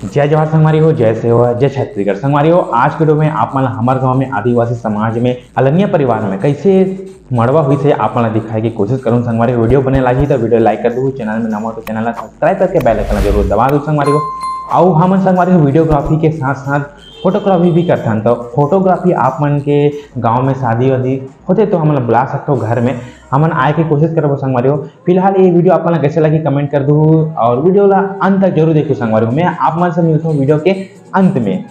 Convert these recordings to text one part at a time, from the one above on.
जय जवाहर संगवारी हो, जय से हो, जय छत्तीसगढ़ संगवारी हो। आज के वीडियो में आप मन हमारे गांव में आदिवासी समाज में अलनिया परिवार में कैसे मड़वा हुई से आप मन दिखाए की कोशिश करूँ संगवारी। वीडियो बने लगी तो वीडियो लाइक कर दो, चैनल में नवा तो चैनल सब्सक्राइब करके बेल आइकन जरूर दबा दो संगवारी हो। आओ हम संगवारी हो वीडियोग्राफी के साथ साथ फोटोग्राफी भी करते हैं। तो फोटोग्राफी आप मन के गांव में शादी वादी होते तो हम बुला सकते हो घर में, हमन आए के कोशिश करबो संगवारी हो। फिलहाल ये वीडियो आप मन कैसे लगी कमेंट कर दो और वीडियो ला अंत तक जरूर देखो संगवारी हो। मैं आप मन से मिलता हूँ वीडियो के अंत में।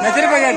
नजर बगैर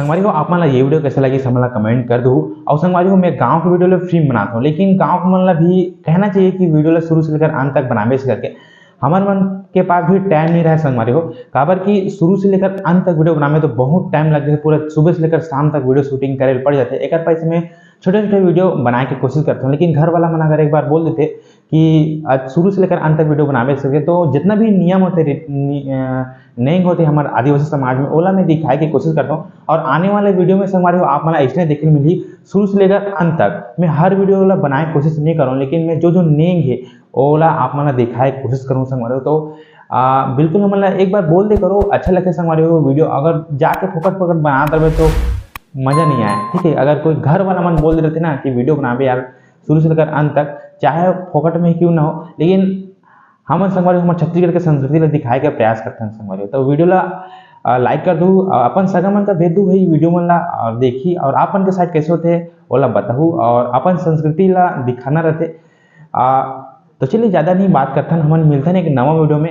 संगवारी हो आप मन ला ये वीडियो कैसा लगी सब ला कमेंट कर दो। और संगवारी हो मैं गांव के वीडियो ला फ्री बनाता हूँ, लेकिन गांव के मन ला भी कहना चाहिए कि वीडियो ला शुरू से लेकर अंत तक बनावे से करके हमारे मन के पास भी टाइम नहीं रहा संगवारी हो। काबर कि शुरू से लेकर अंत तक वीडियो बनाने में तो बहुत टाइम लग जाए, पूरा सुबह से लेकर शाम तक वीडियो शूटिंग करे पड़ जाते। एक पैसे में छोटे छोटे वीडियो बनाने की कोशिश करता हूँ, लेकिन घर वाला मन अगर एक बार बोल देते कि आज शुरू से लेकर अंत तक वीडियो बनावे सके तो जितना भी नियम होते नहीं होते हमारे आदिवासी समाज में ओला मैं दिखाने की कोशिश करता हूँ। और आने वाले वीडियो में संगवारी हो आप मला इसने देखने मिली शुरू से लेकर अंत तक मैं हर वीडियो वाला बनाने की कोशिश नहीं करूँ, लेकिन मैं जो नेंग है ओला आप मला दिखाने की कोशिश करूँ संगवारी हो। तो बिल्कुल हम एक बार बोल दे करो अच्छा लगता है संगवारी हो वीडियो, अगर जाके फोकट फोकट बना दे तो मजा नहीं आया। ठीक है, अगर कोई घर वाला मन बोल देते ना कि वीडियो बनावे यार शुरू से लेकर अंत तक चाहे फोकट में ही क्यों ना हो, लेकिन हम संगवारी हमारे छत्तीसगढ़ के संस्कृति ला दिखाए के प्रयास करते हैं संगवारी। तो वीडियो ला लाइक कर दू, अपन सगा मन का भेज दू भाई वीडियो मन ला और देखी, और अपन के साइड कैसे होते ओला बताहू और अपन संस्कृति ला दिखाना रहते। तो चलिए ज़्यादा नहीं बात करते, हम मिलते हैं एक नवा वीडियो में।